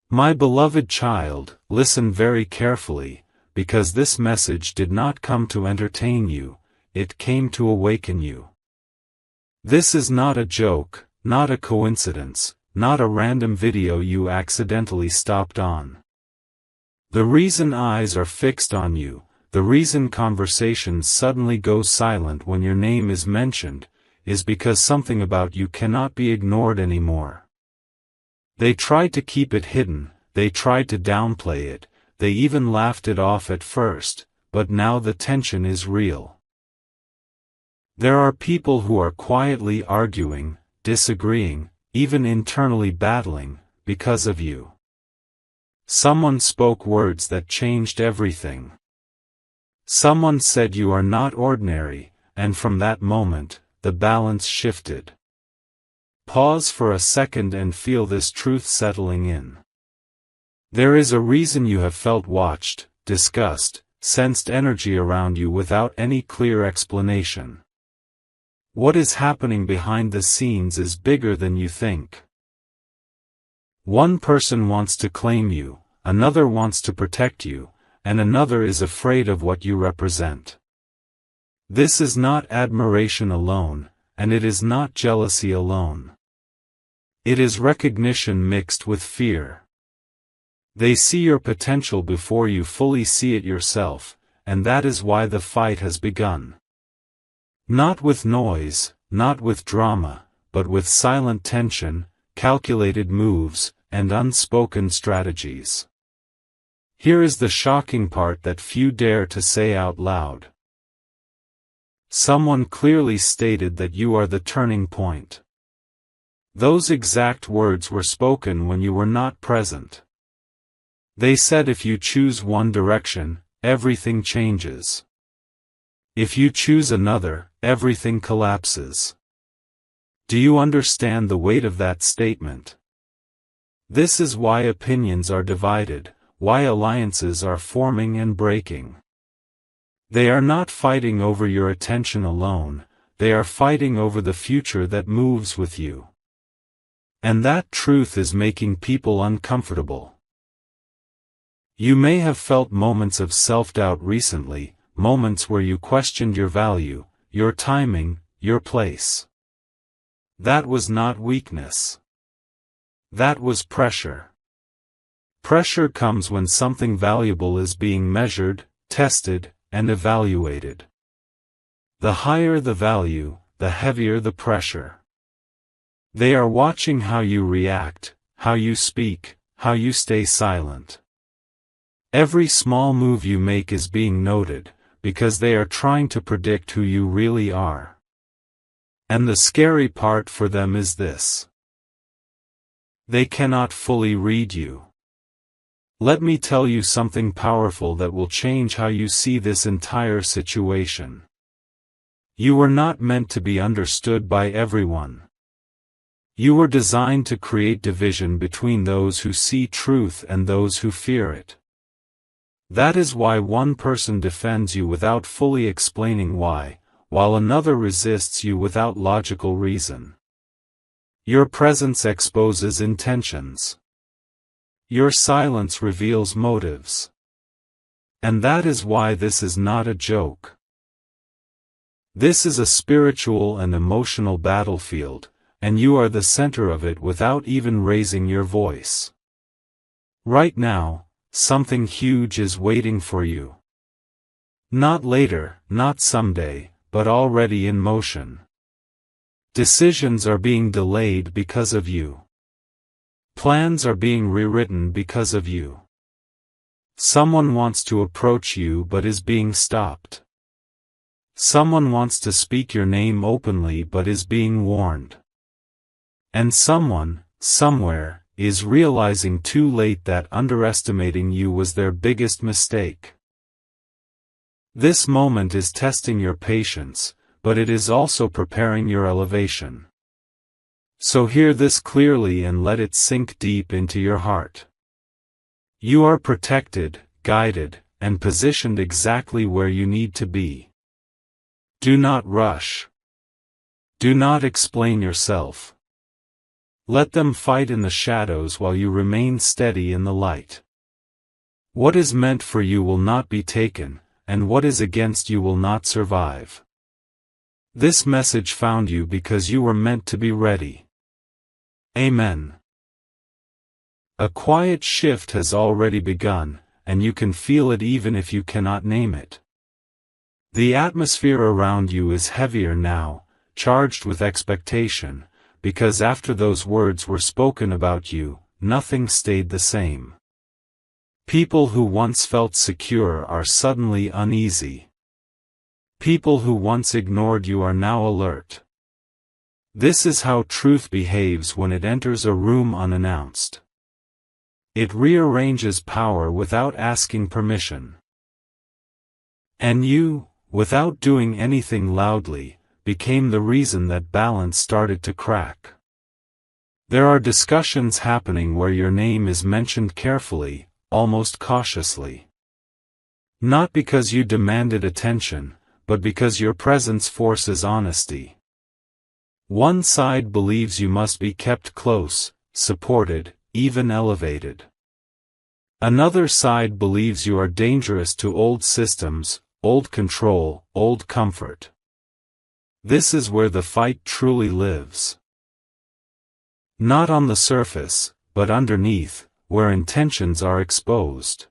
My beloved child, listen very carefully, because this message did not come to entertain you, it came to awaken you. This is not a joke, not a coincidence, not a random video you accidentally stopped on. The reason eyes are fixed on you, the reason conversations suddenly go silent when your name is mentioned, is because something about you cannot be ignored anymore. They tried to keep it hidden, they tried to downplay it, they even laughed it off at first, but now the tension is real. There are people who are quietly arguing, disagreeing, even internally battling, because of you. Someone spoke words that changed everything. Someone said you are not ordinary, and from that moment, the balance shifted. Pause for a second and feel this truth settling in. There is a reason you have felt watched, discussed, sensed energy around you without any clear explanation. What is happening behind the scenes is bigger than you think. One person wants to claim you, another wants to protect you, and another is afraid of what you represent. This is not admiration alone, and it is not jealousy alone. It is recognition mixed with fear. They see your potential before you fully see it yourself, and that is why the fight has begun. Not with noise, not with drama, but with silent tension, calculated moves, and unspoken strategies. Here is the shocking part that few dare to say out loud. Someone clearly stated that you are the turning point. Those exact words were spoken when you were not present. They said if you choose one direction, everything changes. If you choose another, everything collapses. Do you understand the weight of that statement? This is why opinions are divided, why alliances are forming and breaking. They are not fighting over your attention alone, they are fighting over the future that moves with you. And that truth is making people uncomfortable. You may have felt moments of self-doubt recently, moments where you questioned your value, your timing, your place. That was not weakness. That was pressure. Pressure comes when something valuable is being measured, tested, and evaluated. The higher the value, the heavier the pressure. They are watching how you react, how you speak, how you stay silent. Every small move you make is being noted, because they are trying to predict who you really are. And the scary part for them is this. They cannot fully read you. Let me tell you something powerful that will change how you see this entire situation. You were not meant to be understood by everyone. You were designed to create division between those who see truth and those who fear it. That is why one person defends you without fully explaining why, while another resists you without logical reason. Your presence exposes intentions. Your silence reveals motives. And that is why this is not a joke. This is a spiritual and emotional battlefield, and you are the center of it without even raising your voice. Right now, something huge is waiting for you. Not later, not someday, but already in motion. Decisions are being delayed because of you. Plans are being rewritten because of you. Someone wants to approach you but is being stopped. Someone wants to speak your name openly but is being warned. And someone, somewhere, is realizing too late that underestimating you was their biggest mistake. This moment is testing your patience, but it is also preparing your elevation. So hear this clearly and let it sink deep into your heart. You are protected, guided, and positioned exactly where you need to be. Do not rush. Do not explain yourself. Let them fight in the shadows while you remain steady in the light. What is meant for you will not be taken, and what is against you will not survive. This message found you because you were meant to be ready. Amen. A quiet shift has already begun, and you can feel it even if you cannot name it. The atmosphere around you is heavier now, charged with expectation, because after those words were spoken about you, nothing stayed the same. People who once felt secure are suddenly uneasy. People who once ignored you are now alert. This is how truth behaves when it enters a room unannounced. It rearranges power without asking permission. And you, without doing anything loudly, became the reason that balance started to crack. There are discussions happening where your name is mentioned carefully, almost cautiously. Not because you demanded attention, but because your presence forces honesty. One side believes you must be kept close, supported, even elevated. Another side believes you are dangerous to old systems, old control, old comfort. This is where the fight truly lives. Not on the surface, but underneath, where intentions are exposed.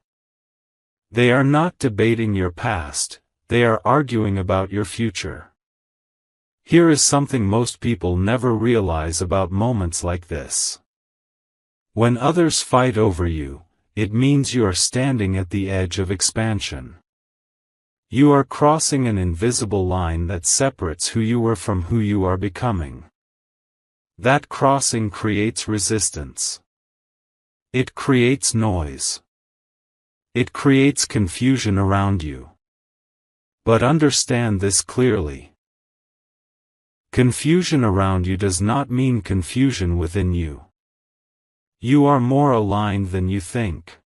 They are not debating your past, they are arguing about your future. Here is something most people never realize about moments like this. When others fight over you, it means you are standing at the edge of expansion. You are crossing an invisible line that separates who you were from who you are becoming. That crossing creates resistance. It creates noise. It creates confusion around you. But understand this clearly. Confusion around you does not mean confusion within you. You are more aligned than you think.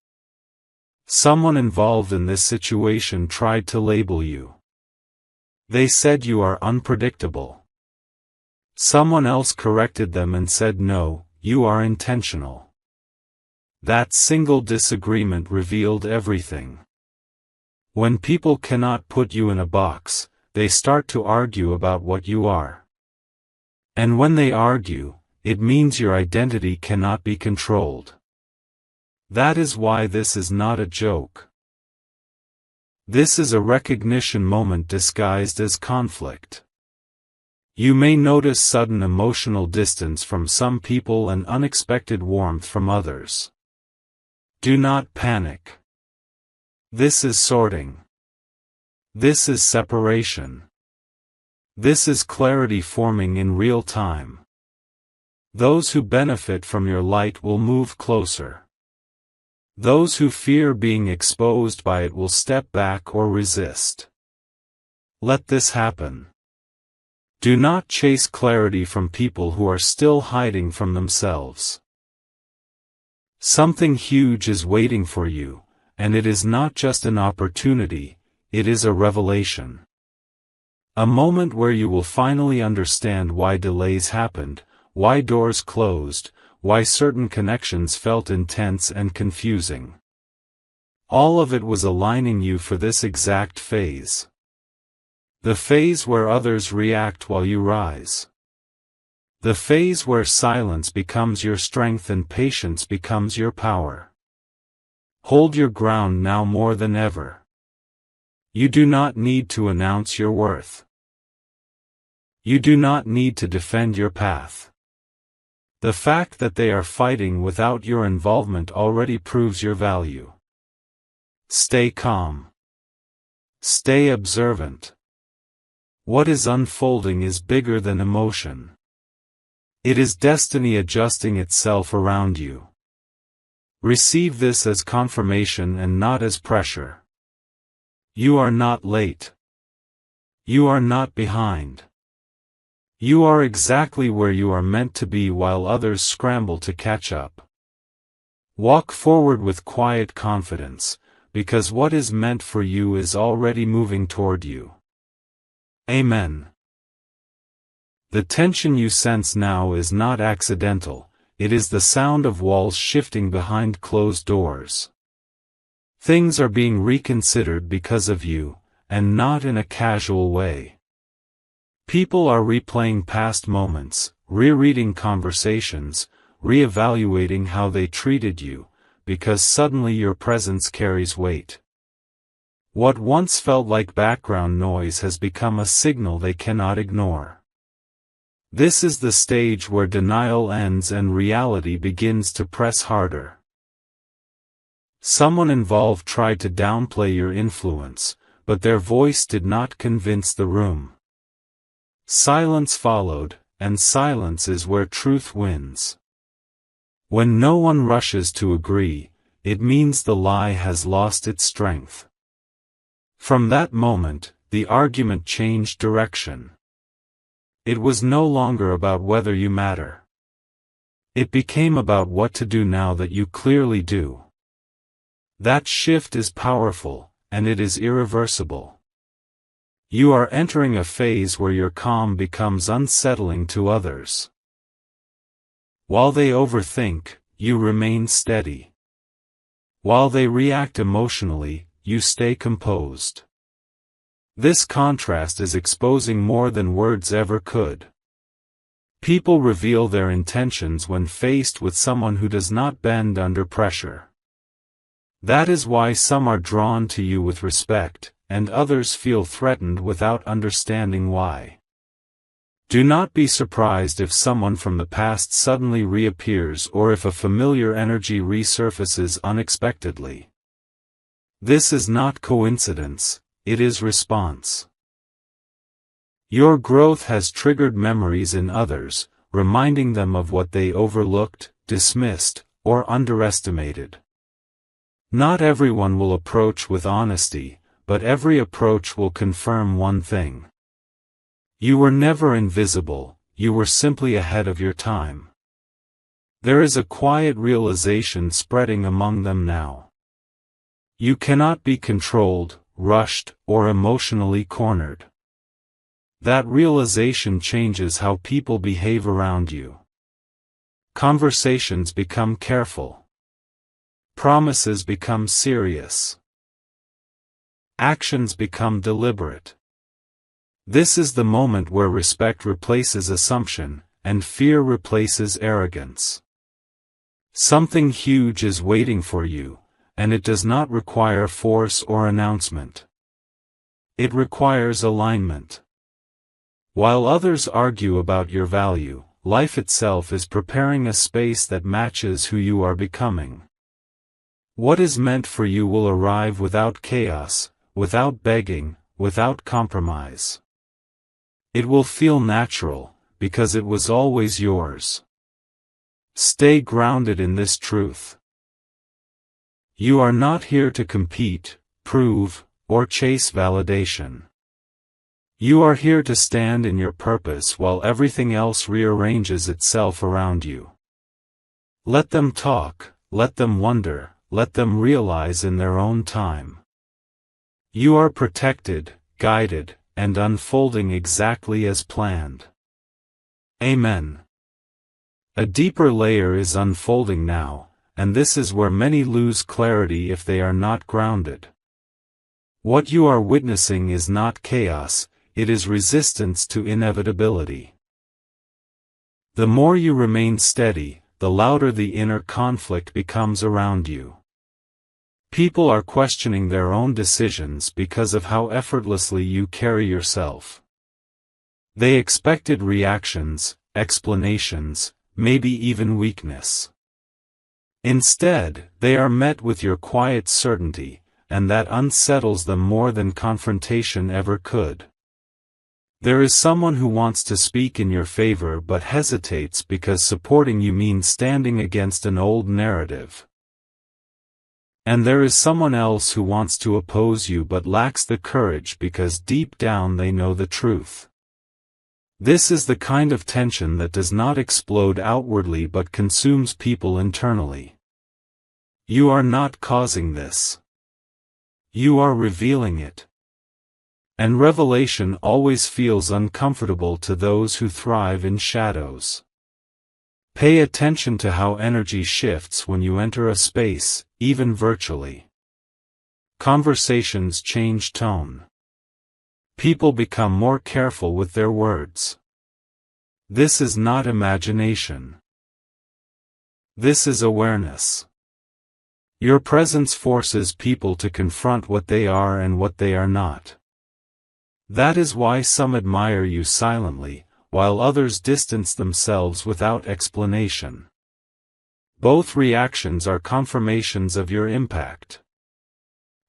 Someone involved in this situation tried to label you. They said you are unpredictable. Someone else corrected them and said no, you are intentional. That single disagreement revealed everything. When people cannot put you in a box, they start to argue about what you are. And when they argue, it means your identity cannot be controlled. That is why this is not a joke. This is a recognition moment disguised as conflict. You may notice sudden emotional distance from some people and unexpected warmth from others. Do not panic. This is sorting. This is separation. This is clarity forming in real time. Those who benefit from your light will move closer. Those who fear being exposed by it will step back or resist. Let this happen. Do not chase clarity from people who are still hiding from themselves. Something huge is waiting for you, and it is not just an opportunity, it is a revelation. A moment where you will finally understand why delays happened, why doors closed, why certain connections felt intense and confusing. All of it was aligning you for this exact phase. The phase where others react while you rise. The phase where silence becomes your strength and patience becomes your power. Hold your ground now more than ever. You do not need to announce your worth. You do not need to defend your path. The fact that they are fighting without your involvement already proves your value. Stay calm. Stay observant. What is unfolding is bigger than emotion. It is destiny adjusting itself around you. Receive this as confirmation and not as pressure. You are not late. You are not behind. You are exactly where you are meant to be while others scramble to catch up. Walk forward with quiet confidence, because what is meant for you is already moving toward you. Amen. The tension you sense now is not accidental, it is the sound of walls shifting behind closed doors. Things are being reconsidered because of you, and not in a casual way. People are replaying past moments, rereading conversations, reevaluating how they treated you, because suddenly your presence carries weight. What once felt like background noise has become a signal they cannot ignore. This is the stage where denial ends and reality begins to press harder. Someone involved tried to downplay your influence, but their voice did not convince the room. Silence followed, and silence is where truth wins. When no one rushes to agree, it means the lie has lost its strength. From that moment, the argument changed direction. It was no longer about whether you matter. It became about what to do now that you clearly do. That shift is powerful, and it is irreversible. You are entering a phase where your calm becomes unsettling to others. While they overthink, you remain steady. While they react emotionally, you stay composed. This contrast is exposing more than words ever could. People reveal their intentions when faced with someone who does not bend under pressure. That is why some are drawn to you with respect, and others feel threatened without understanding why. Do not be surprised if someone from the past suddenly reappears or if a familiar energy resurfaces unexpectedly. This is not coincidence, it is response. Your growth has triggered memories in others, reminding them of what they overlooked, dismissed, or underestimated. Not everyone will approach with honesty, but every approach will confirm one thing. You were never invisible, you were simply ahead of your time. There is a quiet realization spreading among them now. You cannot be controlled, rushed, or emotionally cornered. That realization changes how people behave around you. Conversations become careful. Promises become serious. Actions become deliberate. This is the moment where respect replaces assumption, and fear replaces arrogance. Something huge is waiting for you, and it does not require force or announcement. It requires alignment. While others argue about your value, life itself is preparing a space that matches who you are becoming. What is meant for you will arrive without chaos, without begging, without compromise. It will feel natural, because it was always yours. Stay grounded in this truth. You are not here to compete, prove, or chase validation. You are here to stand in your purpose while everything else rearranges itself around you. Let them talk, let them wonder, let them realize in their own time. You are protected, guided, and unfolding exactly as planned. Amen. A deeper layer is unfolding now, and this is where many lose clarity if they are not grounded. What you are witnessing is not chaos, it is resistance to inevitability. The more you remain steady, the louder the inner conflict becomes around you. People are questioning their own decisions because of how effortlessly you carry yourself. They expected reactions, explanations, maybe even weakness. Instead, they are met with your quiet certainty, and that unsettles them more than confrontation ever could. There is someone who wants to speak in your favor but hesitates because supporting you means standing against an old narrative. And there is someone else who wants to oppose you but lacks the courage because deep down they know the truth. This is the kind of tension that does not explode outwardly but consumes people internally. You are not causing this. You are revealing it. And revelation always feels uncomfortable to those who thrive in shadows. Pay attention to how energy shifts when you enter a space, even virtually. Conversations change tone. People become more careful with their words. This is not imagination. This is awareness. Your presence forces people to confront what they are and what they are not. That is why some admire you silently, while others distance themselves without explanation. Both reactions are confirmations of your impact.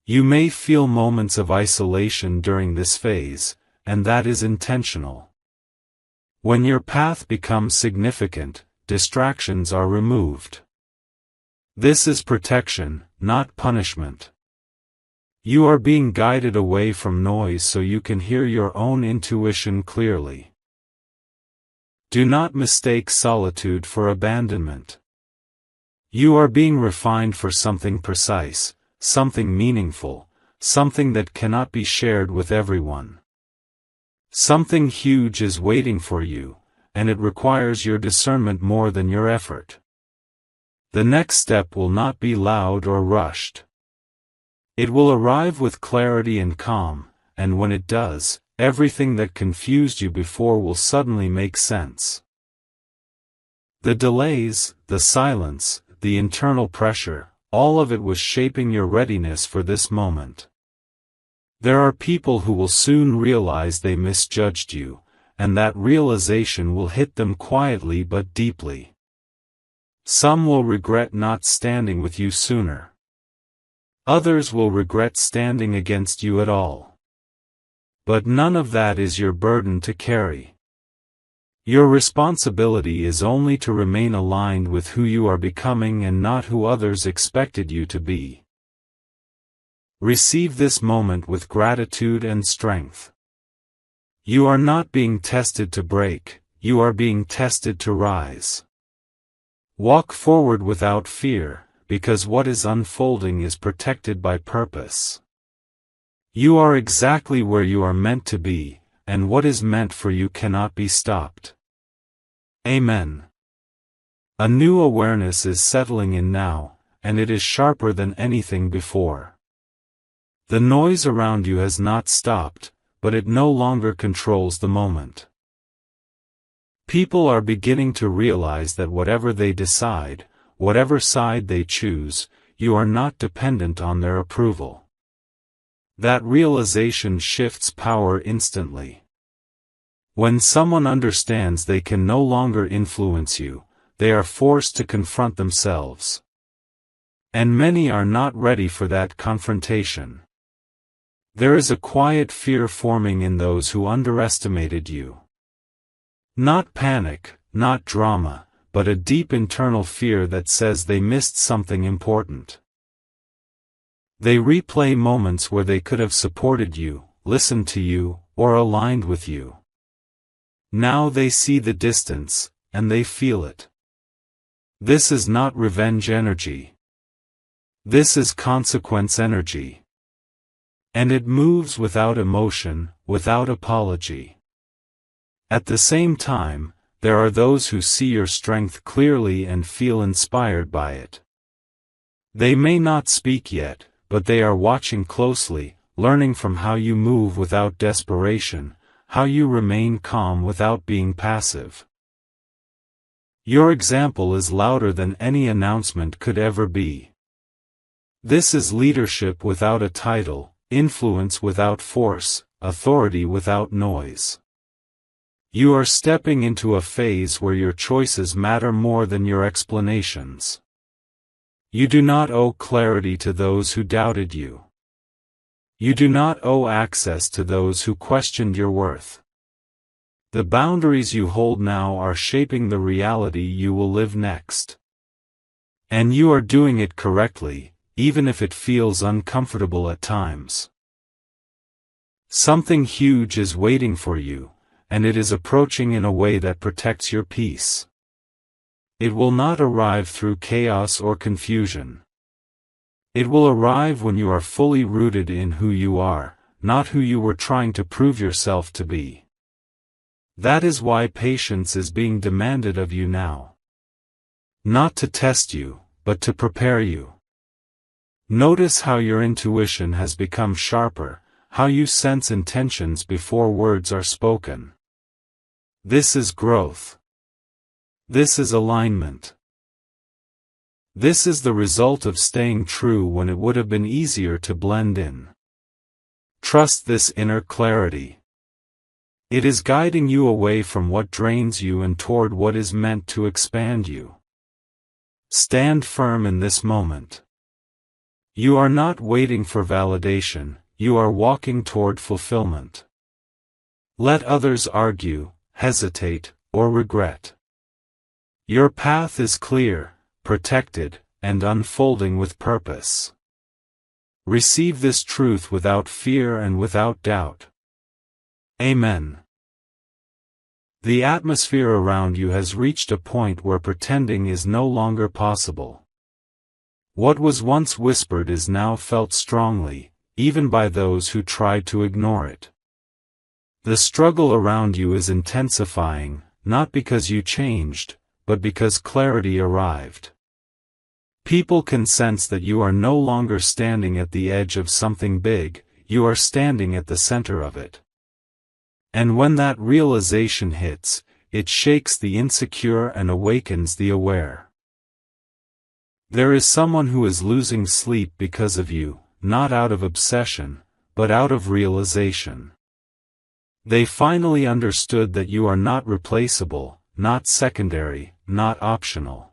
You may feel moments of isolation during this phase, and that is intentional. When your path becomes significant, distractions are removed. This is protection, not punishment. You are being guided away from noise so you can hear your own intuition clearly. Do not mistake solitude for abandonment. You are being refined for something precise, something meaningful, something that cannot be shared with everyone. Something huge is waiting for you, and it requires your discernment more than your effort. The next step will not be loud or rushed. It will arrive with clarity and calm, and when it does, everything that confused you before will suddenly make sense. The delays, the silence, the internal pressure, all of it was shaping your readiness for this moment. There are people who will soon realize they misjudged you, and that realization will hit them quietly but deeply. Some will regret not standing with you sooner. Others will regret standing against you at all. But none of that is your burden to carry. Your responsibility is only to remain aligned with who you are becoming and not who others expected you to be. Receive this moment with gratitude and strength. You are not being tested to break, you are being tested to rise. Walk forward without fear, because what is unfolding is protected by purpose. You are exactly where you are meant to be, and what is meant for you cannot be stopped. Amen. A new awareness is settling in now, and it is sharper than anything before. The noise around you has not stopped, but it no longer controls the moment. People are beginning to realize that whatever they decide, whatever side they choose, you are not dependent on their approval. That realization shifts power instantly. When someone understands they can no longer influence you, they are forced to confront themselves. And many are not ready for that confrontation. There is a quiet fear forming in those who underestimated you. Not panic, not drama, but a deep internal fear that says they missed something important. They replay moments where they could have supported you, listened to you, or aligned with you. Now they see the distance, and they feel it. This is not revenge energy. This is consequence energy. And it moves without emotion, without apology. At the same time, there are those who see your strength clearly and feel inspired by it. They may not speak yet, but they are watching closely, learning from how you move without desperation, how you remain calm without being passive. Your example is louder than any announcement could ever be. This is leadership without a title, influence without force, authority without noise. You are stepping into a phase where your choices matter more than your explanations. You do not owe clarity to those who doubted you. You do not owe access to those who questioned your worth. The boundaries you hold now are shaping the reality you will live next. And you are doing it correctly, even if it feels uncomfortable at times. Something huge is waiting for you, and it is approaching in a way that protects your peace. It will not arrive through chaos or confusion. It will arrive when you are fully rooted in who you are, not who you were trying to prove yourself to be. That is why patience is being demanded of you now. Not to test you, but to prepare you. Notice how your intuition has become sharper, how you sense intentions before words are spoken. This is growth. This is alignment. This is the result of staying true when it would have been easier to blend in. Trust this inner clarity. It is guiding you away from what drains you and toward what is meant to expand you. Stand firm in this moment. You are not waiting for validation, you are walking toward fulfillment. Let others argue, hesitate, or regret. Your path is clear, protected, and unfolding with purpose. Receive this truth without fear and without doubt. Amen. The atmosphere around you has reached a point where pretending is no longer possible. What was once whispered is now felt strongly, even by those who tried to ignore it. The struggle around you is intensifying, not because you changed, but because clarity arrived. People can sense that you are no longer standing at the edge of something big, you are standing at the center of it. And when that realization hits, it shakes the insecure and awakens the aware. There is someone who is losing sleep because of you, not out of obsession, but out of realization. They finally understood that you are not replaceable, not secondary, not optional.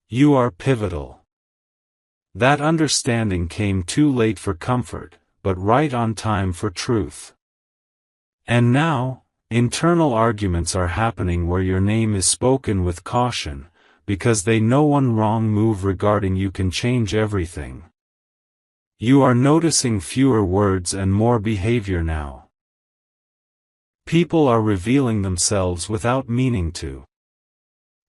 You are pivotal. That understanding came too late for comfort, but right on time for truth. And now, internal arguments are happening where your name is spoken with caution, because they know one wrong move regarding you can change everything. You are noticing fewer words and more behavior now. People are revealing themselves without meaning to.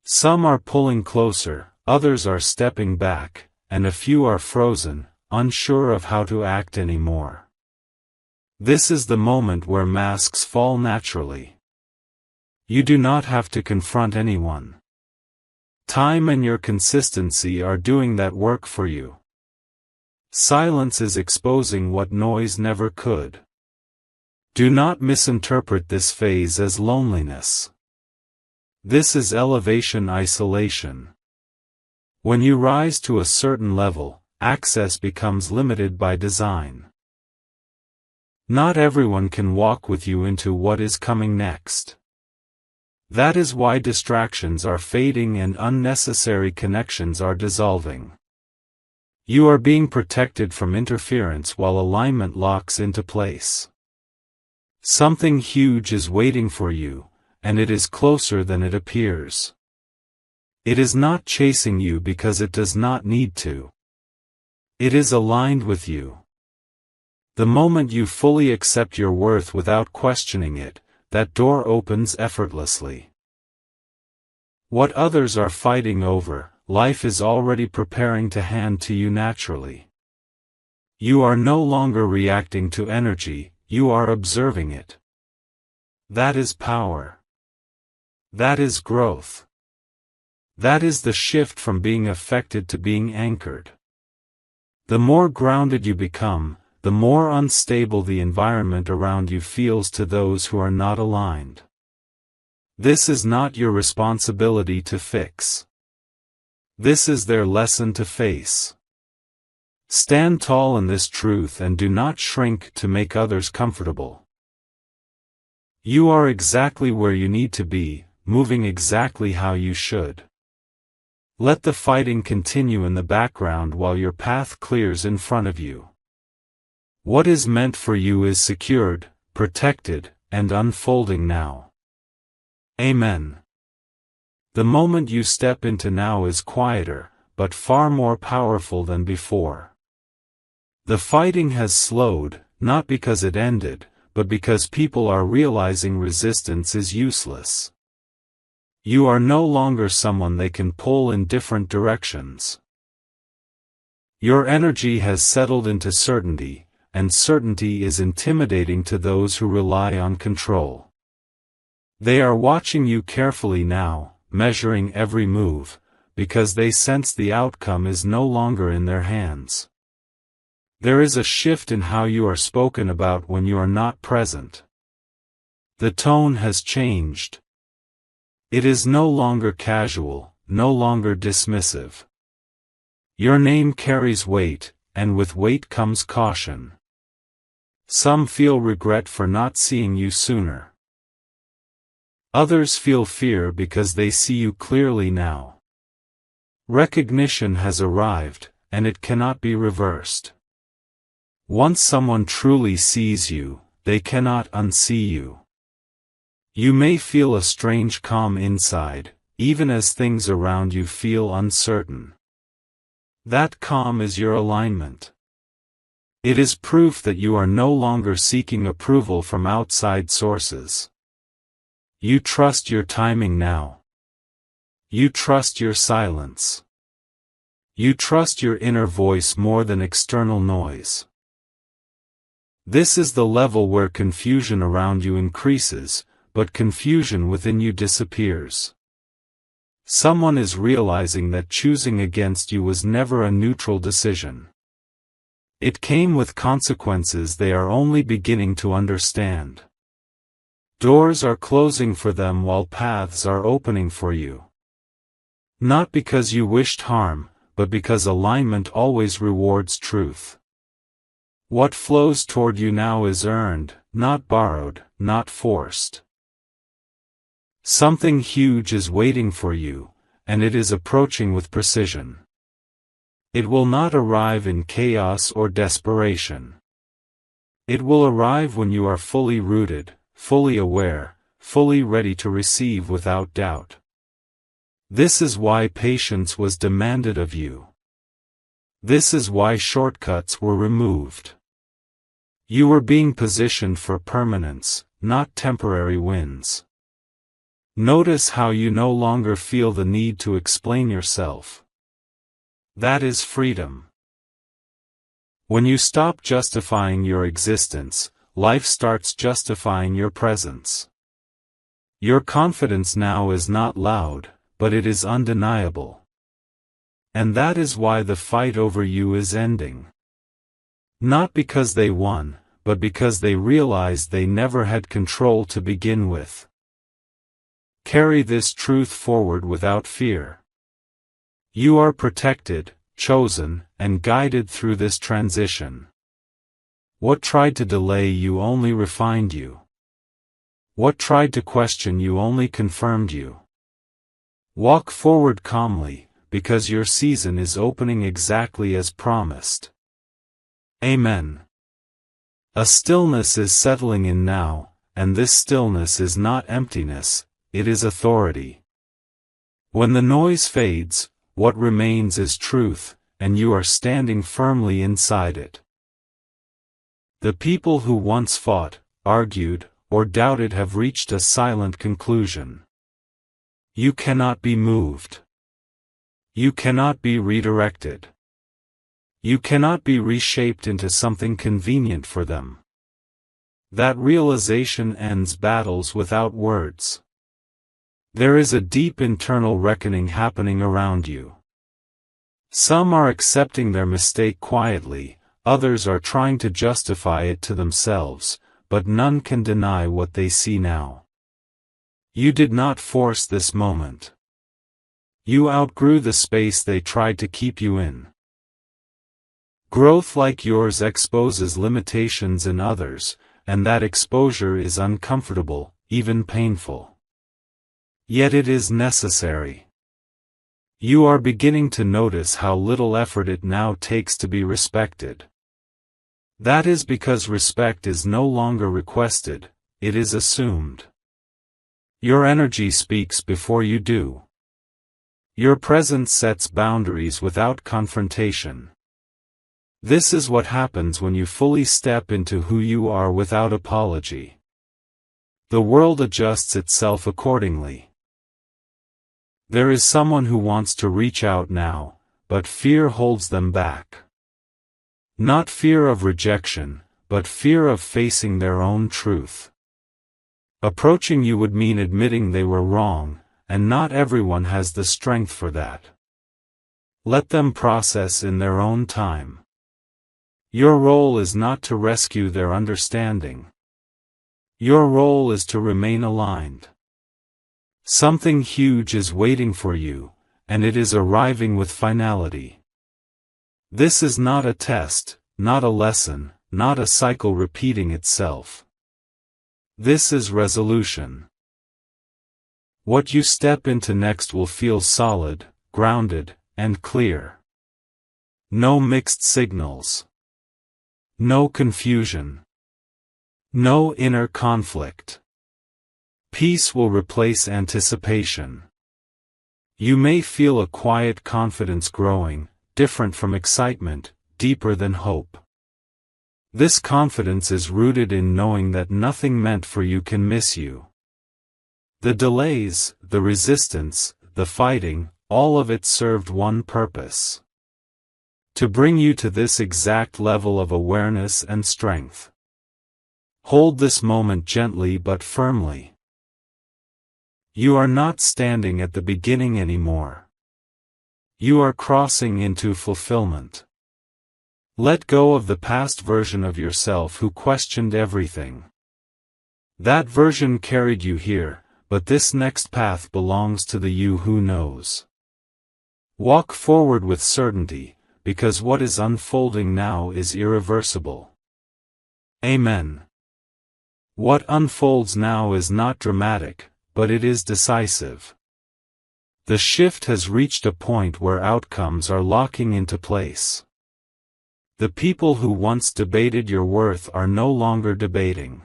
Some are pulling closer, others are stepping back, and a few are frozen, unsure of how to act anymore. This is the moment where masks fall naturally. You do not have to confront anyone. Time and your consistency are doing that work for you. Silence is exposing what noise never could. Do not misinterpret this phase as loneliness. This is elevation isolation. When you rise to a certain level, access becomes limited by design. Not everyone can walk with you into what is coming next. That is why distractions are fading and unnecessary connections are dissolving. You are being protected from interference while alignment locks into place. Something huge is waiting for you, and it is closer than it appears. It is not chasing you because it does not need to. It is aligned with you. The moment you fully accept your worth without questioning it, that door opens effortlessly. What others are fighting over, life is already preparing to hand to you naturally. You are no longer reacting to energy, you are observing it. That is power. That is growth. That is the shift from being affected to being anchored. The more grounded you become, the more unstable the environment around you feels to those who are not aligned. This is not your responsibility to fix. This is their lesson to face. Stand tall in this truth and do not shrink to make others comfortable. You are exactly where you need to be, moving exactly how you should. Let the fighting continue in the background while your path clears in front of you. What is meant for you is secured, protected, and unfolding now. Amen. The moment you step into now is quieter, but far more powerful than before. The fighting has slowed, not because it ended, but because people are realizing resistance is useless. You are no longer someone they can pull in different directions. Your energy has settled into certainty, and certainty is intimidating to those who rely on control. They are watching you carefully now, measuring every move, because they sense the outcome is no longer in their hands. There is a shift in how you are spoken about when you are not present. The tone has changed. It is no longer casual, no longer dismissive. Your name carries weight, and with weight comes caution. Some feel regret for not seeing you sooner. Others feel fear because they see you clearly now. Recognition has arrived, and it cannot be reversed. Once someone truly sees you, they cannot unsee you. You may feel a strange calm inside, even as things around you feel uncertain. That calm is your alignment. It is proof that you are no longer seeking approval from outside sources. You trust your timing now. You trust your silence. You trust your inner voice more than external noise. This is the level where confusion around you increases, but confusion within you disappears. Someone is realizing that choosing against you was never a neutral decision. It came with consequences they are only beginning to understand. Doors are closing for them while paths are opening for you. Not because you wished harm, but because alignment always rewards truth. What flows toward you now is earned, not borrowed, not forced. Something huge is waiting for you, and it is approaching with precision. It will not arrive in chaos or desperation. It will arrive when you are fully rooted, fully aware, fully ready to receive without doubt. This is why patience was demanded of you. This is why shortcuts were removed. You were being positioned for permanence, not temporary wins. Notice how you no longer feel the need to explain yourself. That is freedom. When you stop justifying your existence, life starts justifying your presence. Your confidence now is not loud, but it is undeniable. And that is why the fight over you is ending. Not because they won, but because they realized they never had control to begin with. Carry this truth forward without fear. You are protected, chosen, and guided through this transition. What tried to delay you only refined you. What tried to question you only confirmed you. Walk forward calmly, because your season is opening exactly as promised. Amen. A stillness is settling in now, and this stillness is not emptiness, it is authority. When the noise fades, what remains is truth, and you are standing firmly inside it. The people who once fought, argued, or doubted have reached a silent conclusion. You cannot be moved. You cannot be redirected. You cannot be reshaped into something convenient for them. That realization ends battles without words. There is a deep internal reckoning happening around you. Some are accepting their mistake quietly, others are trying to justify it to themselves, but none can deny what they see now. You did not force this moment. You outgrew the space they tried to keep you in. Growth like yours exposes limitations in others, and that exposure is uncomfortable, even painful. Yet it is necessary. You are beginning to notice how little effort it now takes to be respected. That is because respect is no longer requested, it is assumed. Your energy speaks before you do. Your presence sets boundaries without confrontation. This is what happens when you fully step into who you are without apology. The world adjusts itself accordingly. There is someone who wants to reach out now, but fear holds them back. Not fear of rejection, but fear of facing their own truth. Approaching you would mean admitting they were wrong, and not everyone has the strength for that. Let them process in their own time. Your role is not to rescue their understanding. Your role is to remain aligned. Something huge is waiting for you, and it is arriving with finality. This is not a test, not a lesson, not a cycle repeating itself. This is resolution. What you step into next will feel solid, grounded, and clear. No mixed signals. No confusion. No inner conflict. Peace will replace anticipation. You may feel a quiet confidence growing, different from excitement, deeper than hope. This confidence is rooted in knowing that nothing meant for you can miss you. The delays, the resistance, the fighting, all of it served one purpose: to bring you to this exact level of awareness and strength. Hold this moment gently but firmly. You are not standing at the beginning anymore. You are crossing into fulfillment. Let go of the past version of yourself who questioned everything. That version carried you here, but this next path belongs to the you who knows. Walk forward with certainty, because what is unfolding now is irreversible. Amen. What unfolds now is not dramatic, but it is decisive. The shift has reached a point where outcomes are locking into place. The people who once debated your worth are no longer debating.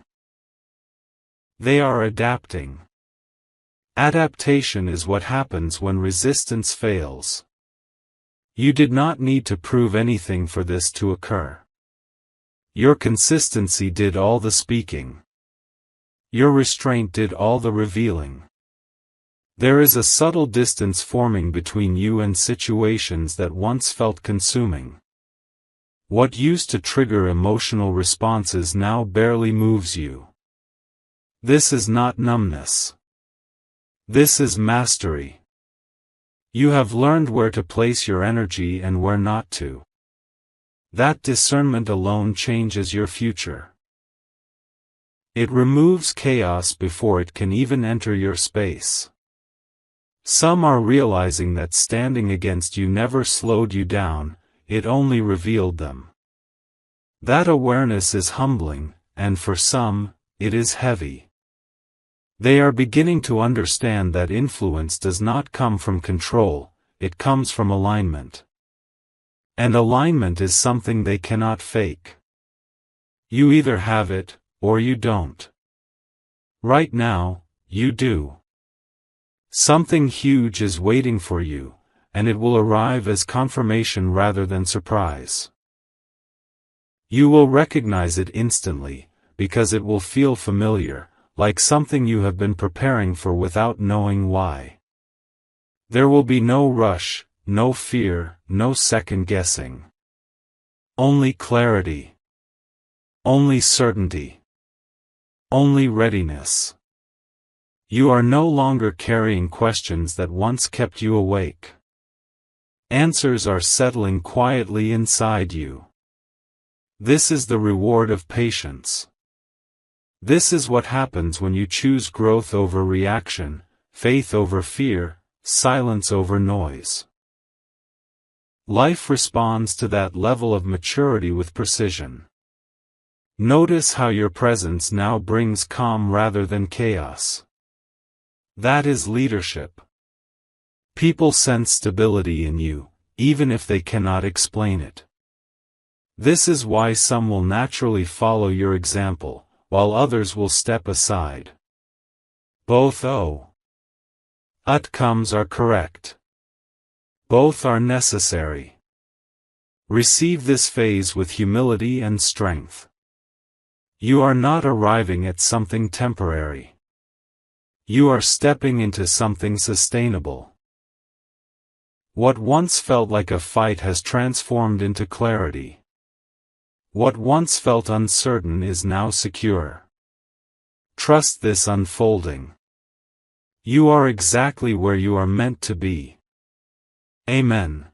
They are adapting. Adaptation is what happens when resistance fails. You did not need to prove anything for this to occur. Your consistency did all the speaking. Your restraint did all the revealing. There is a subtle distance forming between you and situations that once felt consuming. What used to trigger emotional responses now barely moves you. This is not numbness. This is mastery. You have learned where to place your energy and where not to. That discernment alone changes your future. It removes chaos before it can even enter your space. Some are realizing that standing against you never slowed you down, it only revealed them. That awareness is humbling, and for some, it is heavy. They are beginning to understand that influence does not come from control, it comes from alignment. And alignment is something they cannot fake. You either have it, or you don't. Right now, you do. Something huge is waiting for you, and it will arrive as confirmation rather than surprise. You will recognize it instantly, because it will feel familiar, like something you have been preparing for without knowing why. There will be no rush, no fear, no second guessing. Only clarity. Only certainty. Only readiness. You are no longer carrying questions that once kept you awake. Answers are settling quietly inside you. This is the reward of patience. This is what happens when you choose growth over reaction, faith over fear, silence over noise. Life responds to that level of maturity with precision. Notice how your presence now brings calm rather than chaos. That is leadership. People sense stability in you, even if they cannot explain it. This is why some will naturally follow your example, while others will step aside. Both outcomes are correct. Both are necessary. Receive this phase with humility and strength. You are not arriving at something temporary. You are stepping into something sustainable. What once felt like a fight has transformed into clarity. What once felt uncertain is now secure. Trust this unfolding. You are exactly where you are meant to be. Amen.